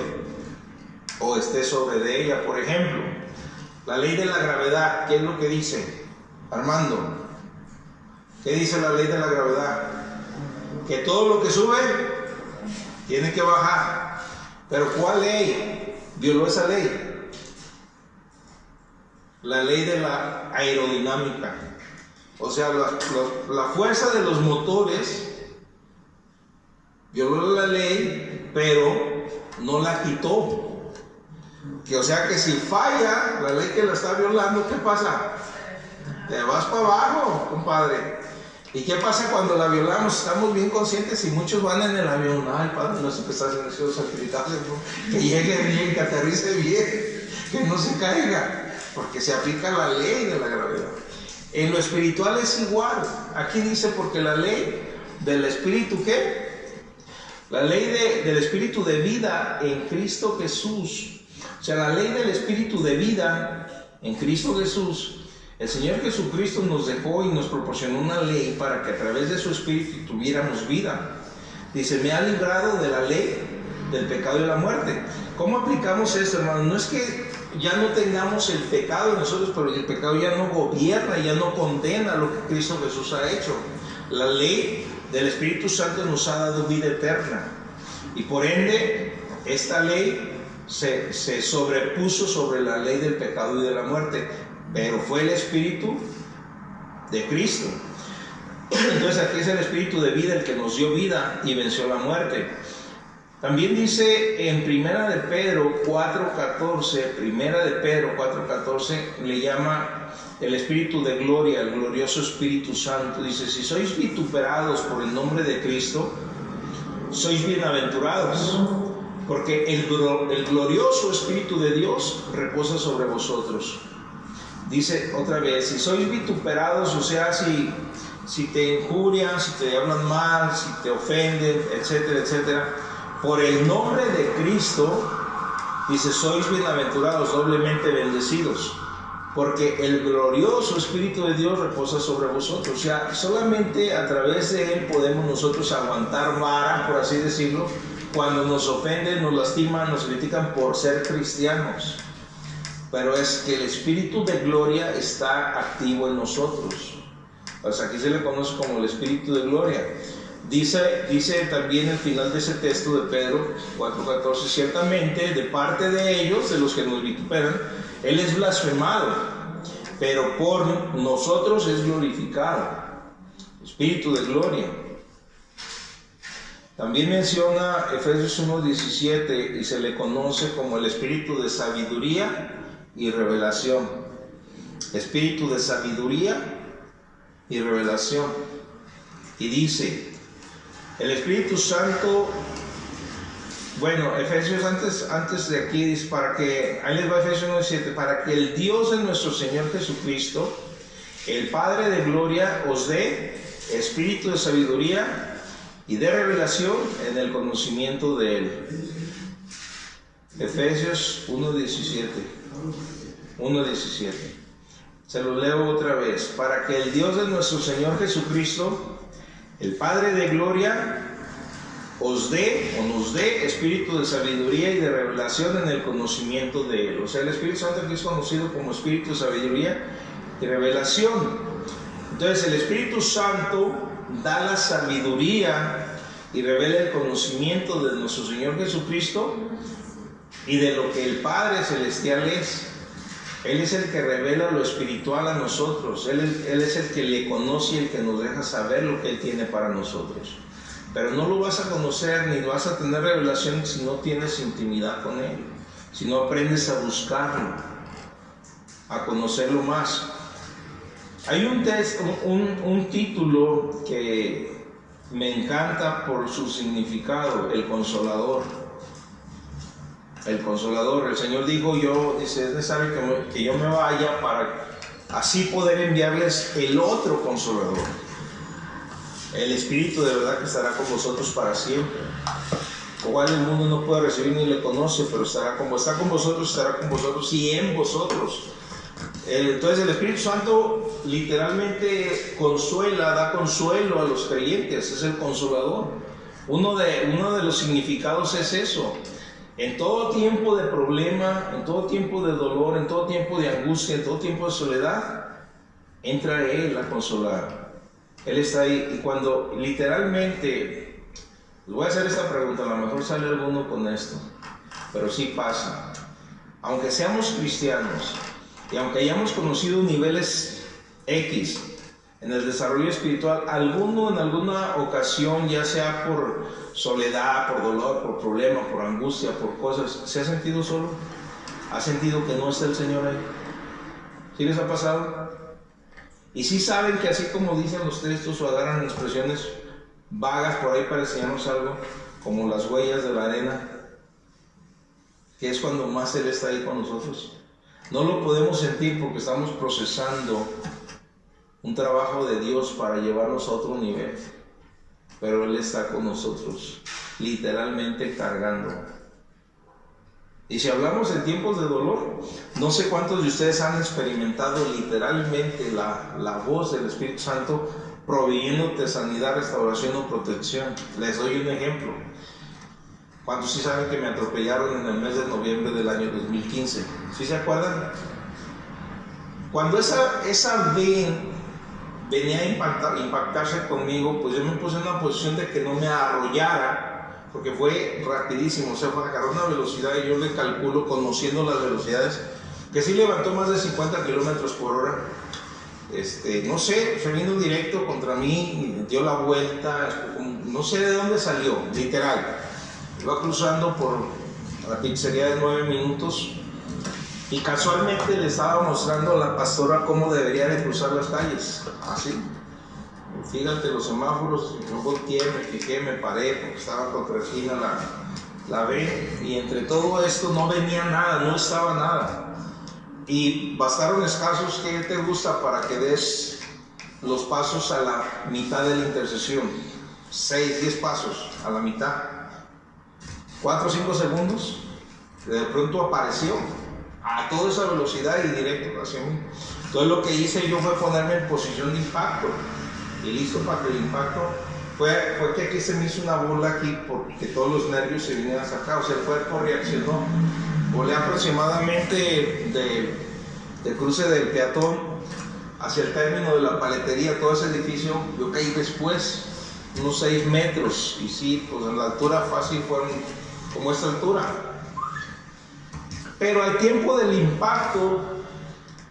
o esté sobre de ella? Por ejemplo, la ley de la gravedad, ¿qué es lo que dice? Armando, ¿qué dice la ley de la gravedad? Que todo lo que sube tiene que bajar. Pero ¿cuál ley violó esa ley? La ley de la aerodinámica. O sea, la fuerza de los motores violó la ley, pero no la quitó. Que, o sea que si falla la ley que la está violando, ¿qué pasa? Te vas para abajo, compadre. ¿Y qué pasa cuando la violamos? Estamos bien conscientes y muchos van en el avión. Ay, Padre nuestro que estás en el cielo, santificado, que llegue bien, que aterrice bien, que no se caiga, porque se aplica la ley de la gravedad. En lo espiritual es igual. Aquí dice, porque la ley del Espíritu, ¿qué? La ley del Espíritu de vida en Cristo Jesús. O sea, la ley del Espíritu de vida en Cristo Jesús. El Señor Jesucristo nos dejó y nos proporcionó una ley para que a través de su Espíritu tuviéramos vida. Dice, me ha librado de la ley del pecado y la muerte. ¿Cómo aplicamos esto, hermano? No es que ya no tengamos el pecado en nosotros, pero el pecado ya no gobierna, ya no condena lo que Cristo Jesús ha hecho. La ley del Espíritu Santo nos ha dado vida eterna. Y por ende, esta ley se sobrepuso sobre la ley del pecado y de la muerte. Pero fue el Espíritu de Cristo. Entonces aquí es el Espíritu de vida el que nos dio vida y venció la muerte. También dice en Primera de Pedro 4:14, le llama el Espíritu de gloria, el glorioso Espíritu Santo. Dice, si sois vituperados por el nombre de Cristo, sois bienaventurados, porque el glorioso Espíritu de Dios reposa sobre vosotros. Dice otra vez, si sois vituperados, o sea, si te injurian, si te hablan mal, si te ofenden, etcétera, etcétera, por el nombre de Cristo, dice, sois bienaventurados, doblemente bendecidos, porque el glorioso Espíritu de Dios reposa sobre vosotros. O sea, solamente a través de Él podemos nosotros aguantar vara, por así decirlo, cuando nos ofenden, nos lastiman, nos critican por ser cristianos. Pero es que el Espíritu de gloria está activo en nosotros. Pues aquí se le conoce como el Espíritu de gloria. Dice también el final de ese texto de Pedro 4:14, ciertamente de parte de ellos, de los que nos vituperan, Él es blasfemado, pero por nosotros es glorificado. Espíritu de gloria. También menciona Efesios 1:17 y se le conoce como el Espíritu de sabiduría y revelación. Espíritu de sabiduría y revelación. Y dice, el Espíritu Santo Bueno, Efesios antes de aquí dice, ahí les va Efesios 9:7, para que el Dios de nuestro Señor Jesucristo, el Padre de gloria, os dé espíritu de sabiduría y de revelación en el conocimiento de Él. Efesios 1:17. Se lo leo otra vez. Para que el Dios de nuestro Señor Jesucristo, el Padre de gloria, os dé o nos dé espíritu de sabiduría y de revelación en el conocimiento de Él. O sea, el Espíritu Santo aquí es conocido como espíritu de sabiduría y revelación. Entonces, el Espíritu Santo da la sabiduría y revela el conocimiento de nuestro Señor Jesucristo y de lo que el Padre Celestial es. Él es el que revela lo espiritual a nosotros. Él es el que le conoce y el que nos deja saber lo que Él tiene para nosotros. Pero no lo vas a conocer ni vas a tener revelación si no tienes intimidad con Él, si no aprendes a buscarlo, a conocerlo más. Hay un título que me encanta por su significado, el Consolador. El Consolador. El Señor dijo, dice, es necesario que yo me vaya para así poder enviarles el otro Consolador. El Espíritu de verdad que estará con vosotros para siempre. Igual el mundo no puede recibir ni le conoce, pero está con vosotros, estará con vosotros y en vosotros. Entonces el Espíritu Santo literalmente da consuelo a los creyentes, es el Consolador. Uno de los significados es eso. En todo tiempo de problema, en todo tiempo de dolor, en todo tiempo de angustia, en todo tiempo de soledad, entra Él a consolar. Él está ahí. Y cuando literalmente, les voy a hacer esta pregunta, a lo mejor sale alguno con esto, pero sí pasa. Aunque seamos cristianos y aunque hayamos conocido niveles X en el desarrollo espiritual, alguno en alguna ocasión, ya sea por soledad, por dolor, por problema, por angustia, por cosas, ¿se ha sentido solo? ¿Ha sentido que no está el Señor ahí? ¿Sí les ha pasado? Y sí saben que así como dicen los textos o agarran expresiones vagas por ahí para enseñarnos algo, como las huellas de la arena, que es cuando más Él está ahí con nosotros. No lo podemos sentir porque estamos procesando un trabajo de Dios para llevarnos a otro nivel, pero Él está con nosotros, literalmente cargando. Y si hablamos en tiempos de dolor, no sé cuántos de ustedes han experimentado literalmente la voz del Espíritu Santo proveyéndote sanidad, restauración o protección. Les doy un ejemplo. ¿Cuántos sí saben que me atropellaron en el mes de noviembre del año 2015? ¿Sí se acuerdan? Cuando esa venía a impactarse conmigo, pues yo me puse en una posición de que no me arrollara, porque fue rapidísimo, o sea, fue agarrar una velocidad y yo le calculo, conociendo las velocidades, que sí levantó más de 50 kilómetros por hora. No sé, se vino directo contra mí, dio la vuelta, no sé de dónde salió, literal. Iba cruzando por la pizzería de 9 minutos y casualmente le estaba mostrando a la pastora cómo debería de cruzar las calles, así. Fíjate los semáforos, yo volteé, me fijé, me paré porque estaba contra esquina la B, y entre todo esto no venía nada, no estaba nada. Y bastaron escasos, ¿qué te gusta para que des los pasos a la mitad de la intersección? 6, 10 pasos a la mitad. 4 o 5 segundos, de pronto apareció a toda esa velocidad y directo hacia mí. Entonces lo que hice yo fue ponerme en posición de impacto y listo para que el impacto fue que aquí se me hizo una bola aquí porque todos los nervios se vinieron a sacar, o sea, el cuerpo reaccionó. Volé aproximadamente del cruce del peatón hacia el término de la paletería, todo ese edificio, yo caí después, unos 6 metros, y sí, pues en la altura fácil fueron como esta altura. Pero al tiempo del impacto,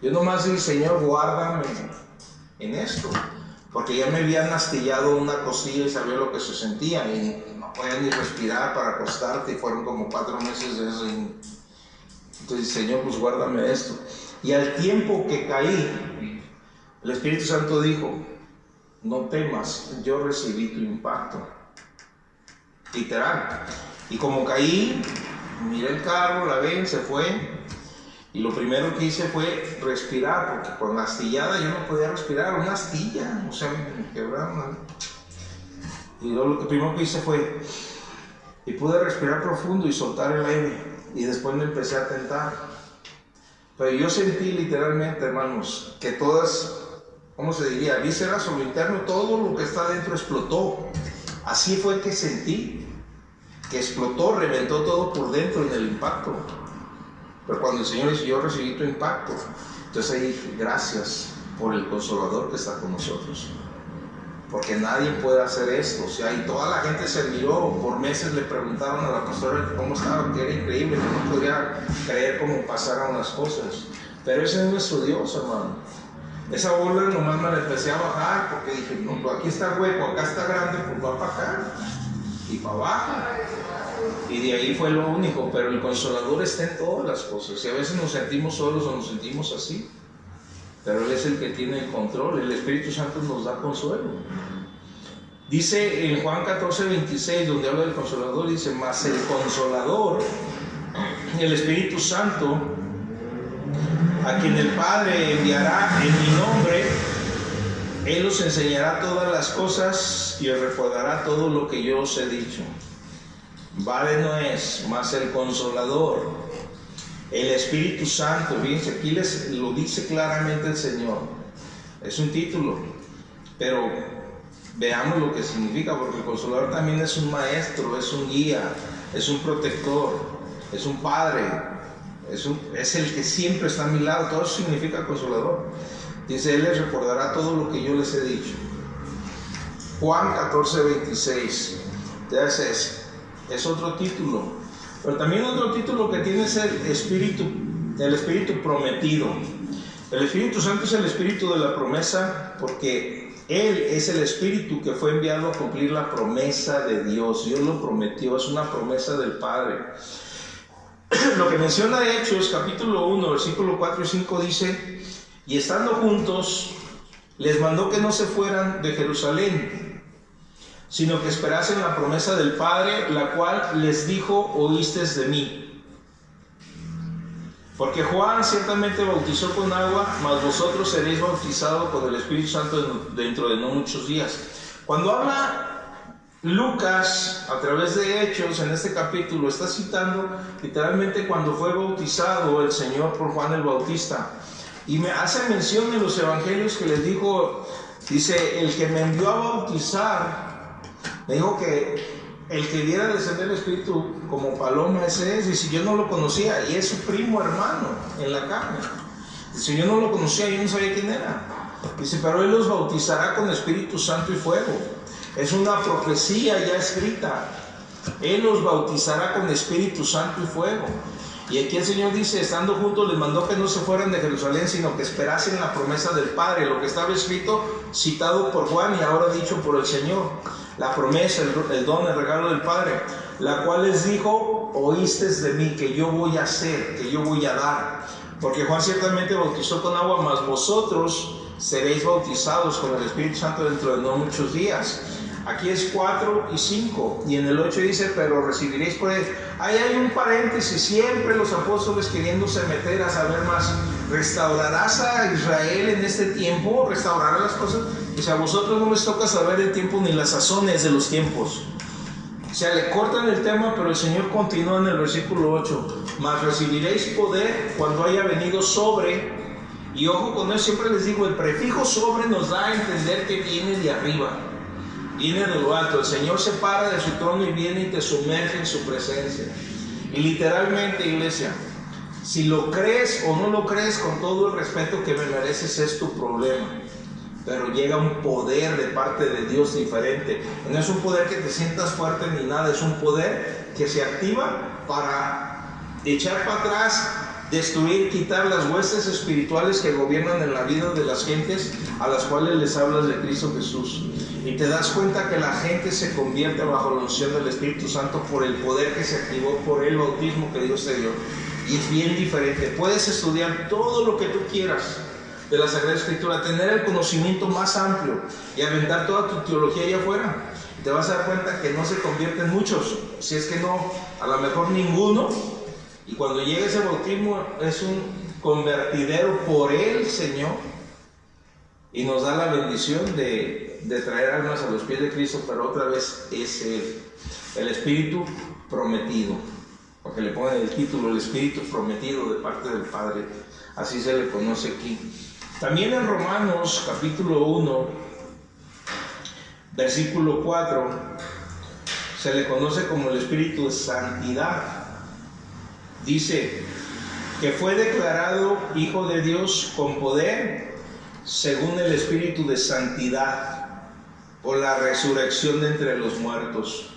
yo nomás dije, Señor, guárdame en esto, porque ya me habían astillado una costilla y sabía lo que se sentía, y no podía ni respirar para acostarte, y fueron como 4 meses de eso. Entonces, Señor, pues guárdame esto. Y al tiempo que caí, el Espíritu Santo dijo, no temas, yo recibí tu impacto. Literal. Y como caí, miré el carro, la ven, se fue. Y lo primero que hice fue respirar, porque con la astillada yo no podía respirar, una astilla, o sea, me quebraron. Y luego lo primero que hice fue, y pude respirar profundo y soltar el aire, y después me empecé a tentar. Pero yo sentí literalmente, hermanos, que todas, ¿cómo se diría? Vísceras o lo interno, todo lo que está dentro explotó. Así fue que sentí, que explotó, reventó todo por dentro en el impacto. Pero cuando el Señor dice, yo recibí tu impacto, entonces ahí, gracias por el Consolador que está con nosotros. Porque nadie puede hacer esto, o sea, y toda la gente se admiró. Por meses le preguntaron a la pastora cómo estaba, que era increíble, que no podía creer cómo pasaron las cosas. Pero ese es nuestro Dios, hermano. Esa bola nomás me la empecé a bajar, porque dije, no, pues aquí está hueco, acá está grande, pues va para acá y para abajo. Y de ahí fue lo único, pero el Consolador está en todas las cosas. Y a veces nos sentimos solos o nos sentimos así, pero Él es el que tiene el control. El Espíritu Santo nos da consuelo. Dice en Juan 14:26, donde habla del Consolador, dice, mas el Consolador, el Espíritu Santo, a quien el Padre enviará en mi nombre, Él os enseñará todas las cosas y os recordará todo lo que yo os he dicho. Vale no es, mas el Consolador, el Espíritu Santo. Fíjense, aquí les lo dice claramente el Señor. Es un título, pero veamos lo que significa, porque el Consolador también es un maestro, es un guía, es un protector, es un padre, es el que siempre está a mi lado. Todo eso significa Consolador. Dice, Él les recordará todo lo que yo les he dicho. Juan 14:26. Entonces es otro título, pero también otro título que tiene es el Espíritu prometido. El Espíritu Santo es el Espíritu de la promesa, porque Él es el Espíritu que fue enviado a cumplir la promesa de Dios. Dios lo prometió, es una promesa del Padre. Lo que menciona Hechos capítulo 1, versículo 4 y 5 dice, y estando juntos, les mandó que no se fueran de Jerusalén, sino que esperasen la promesa del Padre, la cual les dijo, oísteis de mí. Porque Juan ciertamente bautizó con agua, mas vosotros seréis bautizados con el Espíritu Santo dentro de no muchos días. Cuando habla Lucas a través de Hechos en este capítulo, está citando literalmente cuando fue bautizado el Señor por Juan el Bautista. Y me hace mención en los evangelios que les dijo, dice, el que me envió a bautizar, me dijo que el que viera descender el Espíritu como paloma, ese es. Y si yo no lo conocía, y es su primo hermano en la carne. Si yo no lo conocía, yo no sabía quién era. Dice, pero Él los bautizará con Espíritu Santo y fuego. Es una profecía ya escrita. Él los bautizará con Espíritu Santo y fuego. Y aquí el Señor dice, estando juntos, les mandó que no se fueran de Jerusalén, sino que esperasen la promesa del Padre. Lo que estaba escrito, citado por Juan y ahora dicho por el Señor. La promesa, el don, el regalo del Padre, la cual les dijo, oísteis de mí, que yo voy a hacer, que yo voy a dar. Porque Juan ciertamente bautizó con agua, mas vosotros seréis bautizados con el Espíritu Santo dentro de no muchos días. Aquí es 4 y 5, y en el 8 dice, pero recibiréis por él. Ahí hay un paréntesis, siempre los apóstoles queriéndose meter a saber más. ¿Restaurarás a Israel en este tiempo? ¿Restaurarás las cosas? O sea, a vosotros no les toca saber el tiempo ni las sazones de los tiempos. O sea, le cortan el tema, pero el Señor continúa en el versículo 8. Mas recibiréis poder cuando haya venido sobre. Y ojo con eso, siempre les digo, el prefijo sobre nos da a entender que viene de arriba. Viene de lo alto. El Señor se para de su trono y viene y te sumerge en su presencia. Y literalmente, iglesia, si lo crees o no lo crees, con todo el respeto que me mereces, es tu problema. Pero llega un poder de parte de Dios diferente. No es un poder que te sientas fuerte ni nada, es un poder que se activa para echar para atrás, destruir, quitar las huestes espirituales que gobiernan en la vida de las gentes a las cuales les hablas de Cristo Jesús. Y te das cuenta que la gente se convierte bajo la unción del Espíritu Santo por el poder que se activó por el bautismo que Dios te dio. Y es bien diferente. Puedes estudiar todo lo que tú quieras de la Sagrada Escritura, tener el conocimiento más amplio y aventar toda tu teología allá afuera. te vas a dar cuenta que no se convierten muchos, si es que no, a lo mejor ninguno, y cuando llega ese bautismo es un convertidero por el Señor, y nos da la bendición de traer almas a los pies de Cristo, pero otra vez es el Espíritu prometido, porque le ponen el título, el Espíritu prometido de parte del Padre, así se le conoce aquí. También en Romanos capítulo 1, versículo 4, se le conoce como el Espíritu de Santidad. Dice que fue declarado Hijo de Dios con poder según el Espíritu de Santidad por la resurrección de entre los muertos.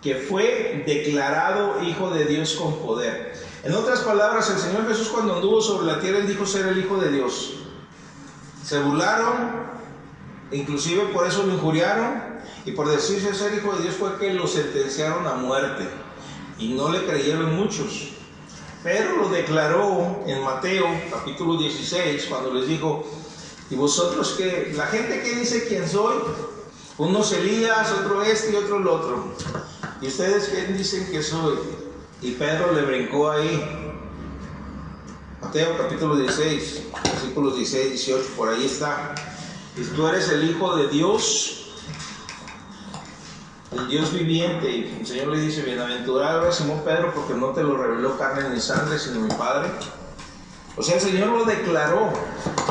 Que fue declarado Hijo de Dios con poder. En otras palabras, el Señor Jesús, cuando anduvo sobre la tierra, Él dijo ser el Hijo de Dios. Se burlaron, inclusive por eso lo injuriaron, y por decirse ser Hijo de Dios fue que lo sentenciaron a muerte, y no le creyeron muchos. Pero lo declaró en Mateo capítulo 16, cuando les dijo: ¿y vosotros qué? ¿La gente qué dice quién soy? Unos Elías, otro este y otro el otro. ¿Y ustedes quién dicen que soy? Y Pedro le brincó ahí. Mateo capítulo 16, versículos 16 y 18, por ahí está. Y tú eres el Hijo de Dios, el Dios viviente. Y el Señor le dice: bienaventurado eres Simón Pedro, porque no te lo reveló carne ni sangre, sino mi Padre. O sea, el Señor lo declaró,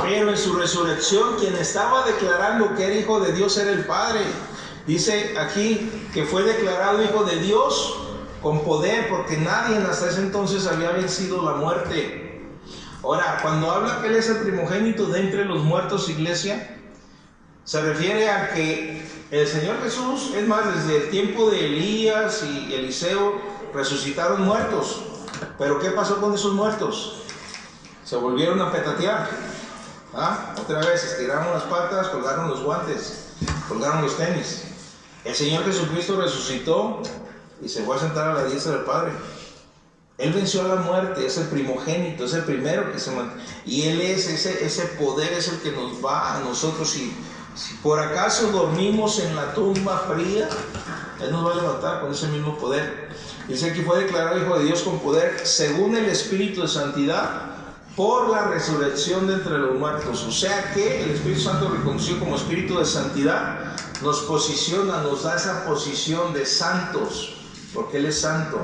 pero en su resurrección quien estaba declarando que era Hijo de Dios era el Padre. Dice aquí que fue declarado Hijo de Dios con poder, porque nadie hasta ese entonces había vencido la muerte. Ahora, cuando habla que Él es el primogénito de entre los muertos, iglesia, se refiere a que el Señor Jesús, es más, desde el tiempo de Elías y Eliseo, resucitaron muertos. Pero ¿qué pasó con esos muertos? Se volvieron a petatear. Otra vez estiraron las patas, colgaron los guantes, colgaron los tenis. El Señor Jesucristo resucitó y se fue a sentar a la diestra del Padre. Él venció a la muerte, es el primogénito, es el primero que se mantiene. Y Él es ese poder, es el que nos va a nosotros. Si por acaso dormimos en la tumba fría, Él nos va a levantar con ese mismo poder. Dice que fue declarado Hijo de Dios con poder según el Espíritu de Santidad por la resurrección de entre los muertos. O sea que el Espíritu Santo, reconocido como Espíritu de Santidad, nos posiciona, nos da esa posición de santos, porque Él es santo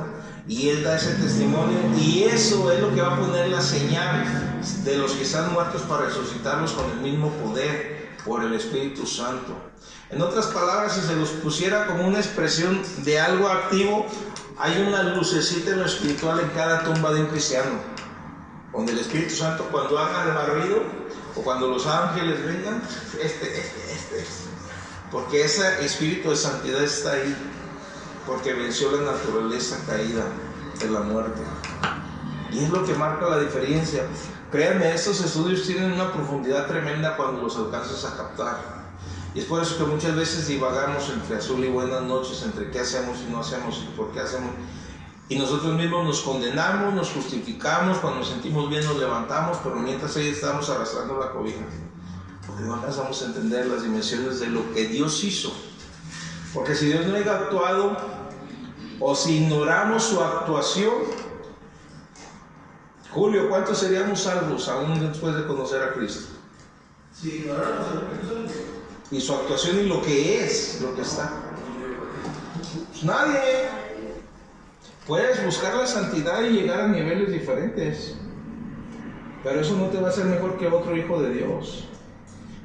y Él da ese testimonio, y eso es lo que va a poner la señal de los que están muertos para resucitarlos con el mismo poder por el Espíritu Santo. En otras palabras, si se los pusiera como una expresión de algo activo, hay una lucecita en lo espiritual en cada tumba de un cristiano, donde el Espíritu Santo, cuando haga el barrido o cuando los ángeles vengan, porque ese Espíritu de Santidad está ahí, porque venció la naturaleza caída de la muerte. Y es lo que marca la diferencia. Créanme, estos estudios tienen una profundidad tremenda cuando los alcanzas a captar. Y es por eso que muchas veces divagamos entre azul y buenas noches, entre qué hacemos y no hacemos y por qué hacemos. Y nosotros mismos nos condenamos, nos justificamos, cuando nos sentimos bien nos levantamos, pero mientras ahí estamos arrastrando la cobija, porque no alcanzamos a entender las dimensiones de lo que Dios hizo. Porque si Dios no haya actuado, o si ignoramos su actuación, Julio, ¿cuántos seríamos salvos aún después de conocer a Cristo? Si ignoramos a Cristo Y su actuación y lo que es, lo que está. Pues nadie. Puedes buscar la santidad y llegar a niveles diferentes, pero eso no te va a hacer mejor que otro hijo de Dios.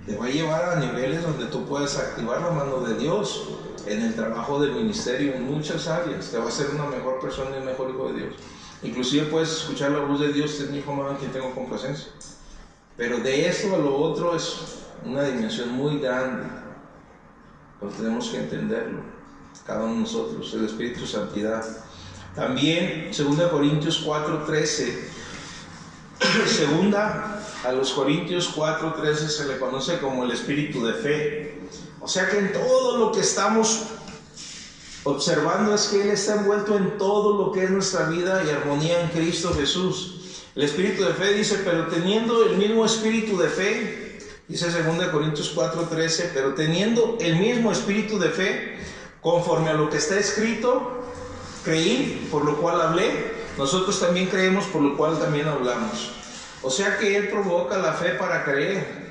Te va a llevar a niveles donde tú puedes activar la mano de Dios en el trabajo del ministerio, en muchas áreas. Te va a hacer una mejor persona y un mejor hijo de Dios. Inclusive puedes escuchar la voz de Dios: este es mi hijo amado en quien tengo complacencia. Pero de esto a lo otro es una dimensión muy grande, pero tenemos que entenderlo, cada uno de nosotros, el Espíritu de Santidad. También 2 Corintios 4:13, segunda a los Corintios 4:13 se le conoce como el Espíritu de fe. O sea que en todo lo que estamos observando es que Él está envuelto en todo lo que es nuestra vida y armonía en Cristo Jesús. El Espíritu de fe dice: pero teniendo el mismo espíritu de fe, Dice 2 Corintios 4:13, pero teniendo el mismo espíritu de fe, conforme a lo que está escrito, creí, por lo cual hablé, nosotros también creemos, por lo cual también hablamos. O sea que Él provoca la fe para creer.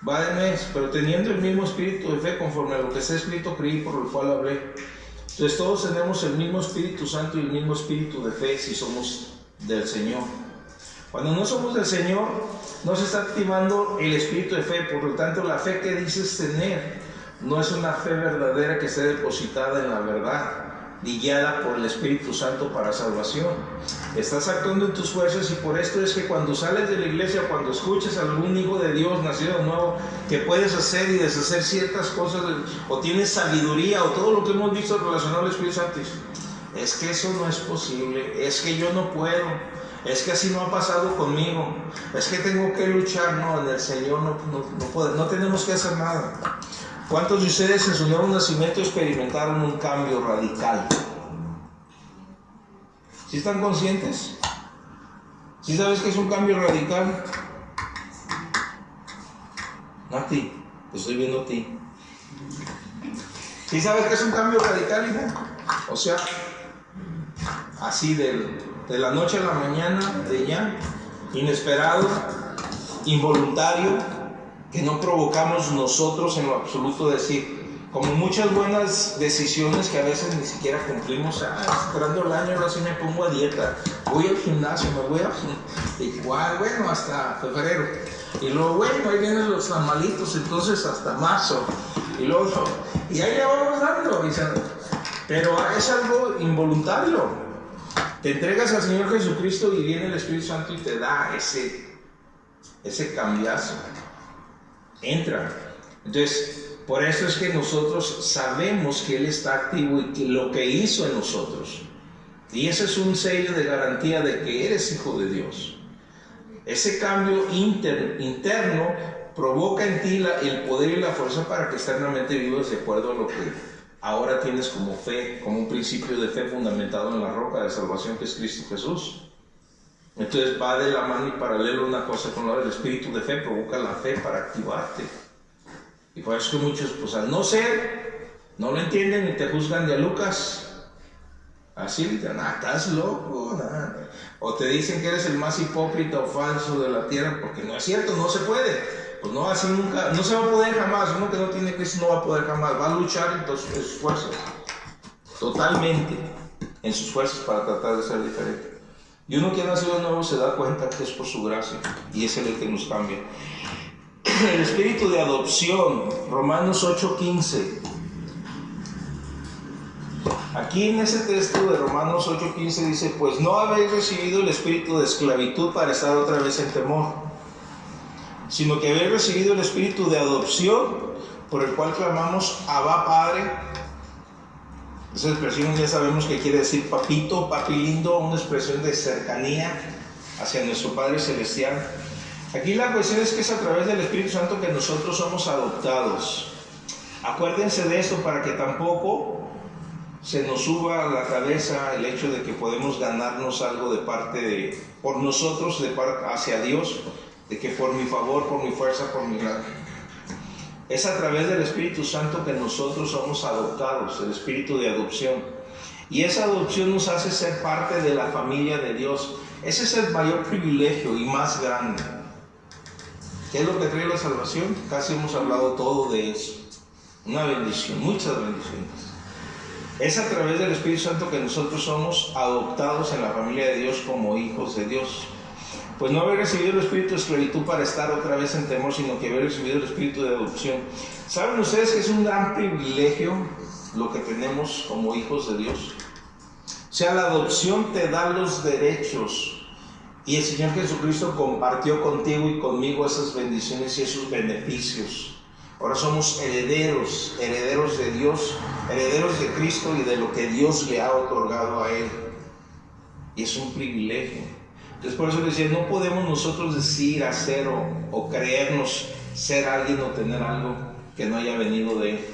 Va de mes, pero teniendo el mismo espíritu de fe, conforme a lo que está escrito, creí, por lo cual hablé. Entonces todos tenemos el mismo Espíritu Santo y el mismo espíritu de fe si somos del Señor. Cuando no somos del Señor, no se está activando el espíritu de fe, por lo tanto la fe que dices tener no es una fe verdadera que esté depositada en la verdad, ni guiada por el Espíritu Santo para salvación. Estás actuando en tus fuerzas, y por esto es que cuando sales de la iglesia, cuando escuches a algún hijo de Dios nacido de nuevo, que puedes hacer y deshacer ciertas cosas, o tienes sabiduría, o todo lo que hemos visto relacionado al Espíritu Santo, es que eso no es posible, es que yo no puedo, es que así no ha pasado conmigo, es que tengo que luchar. No, en el Señor no tenemos que hacer nada. ¿Cuántos de ustedes en su nuevo nacimiento experimentaron un cambio radical? ¿Sí están conscientes? ¿Sí sabes qué es un cambio radical? Nati, te estoy viendo a ti. ¿Sí sabes qué es un cambio radical, hija? O sea, así de la noche a la mañana, de ya, inesperado, involuntario, que no provocamos nosotros en lo absoluto. Decir, como muchas buenas decisiones que a veces ni siquiera cumplimos. Entrando el año, ahora sí me pongo a dieta, voy al gimnasio, me voy a igual, bueno, hasta febrero, y luego, bueno, ahí vienen los tamalitos, entonces hasta marzo, y luego, y ahí ya vamos dando, pero es algo involuntario. Te entregas al Señor Jesucristo y viene el Espíritu Santo y te da ese cambiazo. Entra. Entonces, por eso es que nosotros sabemos que Él está activo y que lo que hizo en nosotros. Y ese es un sello de garantía de que eres hijo de Dios. Ese cambio interno provoca en ti el poder y la fuerza para que externamente vivas de acuerdo a lo que ahora tienes como fe, como un principio de fe fundamentado en la roca de salvación que es Cristo Jesús. Entonces va de la mano y paralelo una cosa con la otra. El espíritu de fe provoca la fe para activarte. Y por eso que muchos, pues al no ser, no lo entienden y te juzgan de a Lucas. Así dicen, estás loco. O te dicen que eres el más hipócrita o falso de la tierra, porque no es cierto, no se puede. Pues no, así nunca, no se va a poder jamás. Uno que no tiene Cristo no va a poder jamás. Va a luchar en sus fuerzas, totalmente en sus fuerzas, para tratar de ser diferente. Y uno que ha nacido de nuevo se da cuenta que es por su gracia, y es el que nos cambia. El espíritu de adopción, Romanos 8:15. Aquí en ese texto de Romanos 8:15 dice, pues no habéis recibido el espíritu de esclavitud para estar otra vez en temor, sino que habéis recibido el espíritu de adopción, por el cual clamamos, Abba, Padre. Esa expresión ya sabemos que quiere decir papito, papi lindo, una expresión de cercanía hacia nuestro Padre Celestial. Aquí la cuestión es que es a través del Espíritu Santo que nosotros somos adoptados. Acuérdense de esto para que tampoco se nos suba a la cabeza el hecho de que podemos ganarnos algo por nosotros, hacia Dios, de que por mi favor, por mi fuerza, por mi gracia. Es a través del Espíritu Santo que nosotros somos adoptados, el espíritu de adopción. Y esa adopción nos hace ser parte de la familia de Dios. Ese es el mayor privilegio y más grande. ¿Qué es lo que trae la salvación? Casi hemos hablado todo de eso. Una bendición, muchas bendiciones. Es a través del Espíritu Santo que nosotros somos adoptados en la familia de Dios como hijos de Dios. Pues no haber recibido el espíritu de esclavitud para estar otra vez en temor, sino que haber recibido el espíritu de adopción. ¿Saben ustedes que es un gran privilegio lo que tenemos como hijos de Dios? O sea, la adopción te da los derechos, y el Señor Jesucristo compartió contigo y conmigo esas bendiciones y esos beneficios. Ahora somos herederos de Dios, herederos de Cristo y de lo que Dios le ha otorgado a Él. Y es un privilegio. Entonces por eso les decía, no podemos nosotros decir, hacer o creernos ser alguien o tener algo que no haya venido de Él.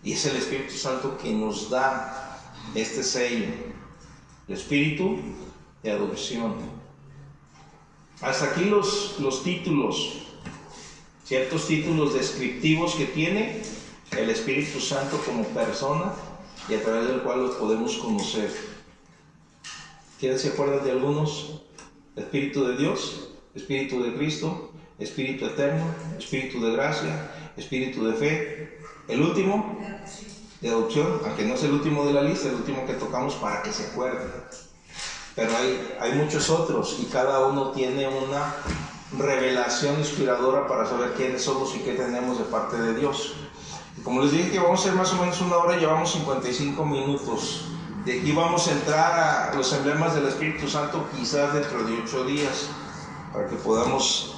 Y es el Espíritu Santo que nos da este sello, el Espíritu de adopción. Hasta aquí los títulos. ciertos títulos descriptivos que tiene el Espíritu Santo como persona y a través del cual los podemos conocer. ¿Quiénes se acuerdan de algunos? Espíritu de Dios, Espíritu de Cristo, Espíritu eterno, Espíritu de gracia, Espíritu de fe. El último, de adopción, aunque no es el último de la lista, el último que tocamos para que se acuerden. Pero hay muchos otros y cada uno tiene una revelación inspiradora para saber quiénes somos y qué tenemos de parte de Dios. Y como les dije que vamos a hacer más o menos una hora, llevamos 55 minutos. De aquí vamos a entrar a los emblemas del Espíritu Santo quizás dentro de 8 días, para que podamos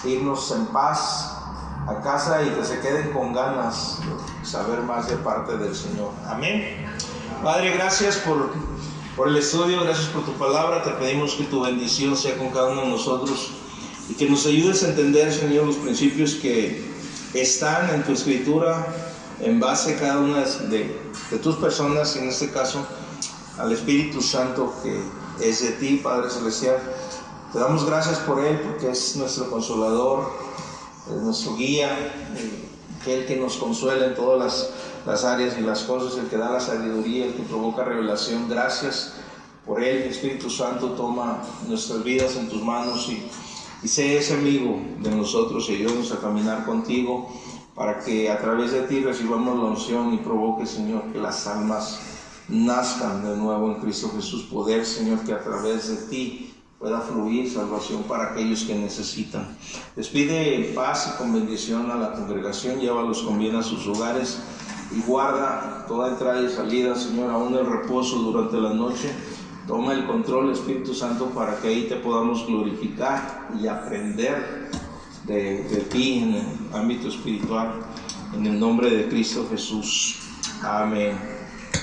irnos en paz a casa y que se queden con ganas de saber más de parte del Señor. Amén. Padre, gracias por el estudio, gracias por tu palabra. Te pedimos que tu bendición sea con cada uno de nosotros y que nos ayudes a entender, Señor, los principios que están en tu escritura en base a cada una de tus personas, en este caso al Espíritu Santo que es de ti, Padre Celestial. Te damos gracias por Él porque es nuestro consolador, es nuestro guía, aquel que nos consuela en todas las áreas y las cosas, el que da la sabiduría, el que provoca revelación. Gracias por Él. Espíritu Santo, toma nuestras vidas en tus manos y sé ese amigo de nosotros y ayúdanos a caminar contigo para que a través de ti recibamos la unción y provoque, Señor, que las almas nazcan de nuevo en Cristo Jesús. Poder, Señor, que a través de ti pueda fluir salvación para aquellos que necesitan. Despide paz y con bendición a la congregación, llévalos con bien a sus hogares y guarda toda entrada y salida, Señor, aún el reposo durante la noche. Toma el control, Espíritu Santo, para que ahí te podamos glorificar y aprender de ti en el ámbito espiritual, en el nombre de Cristo Jesús. Amén.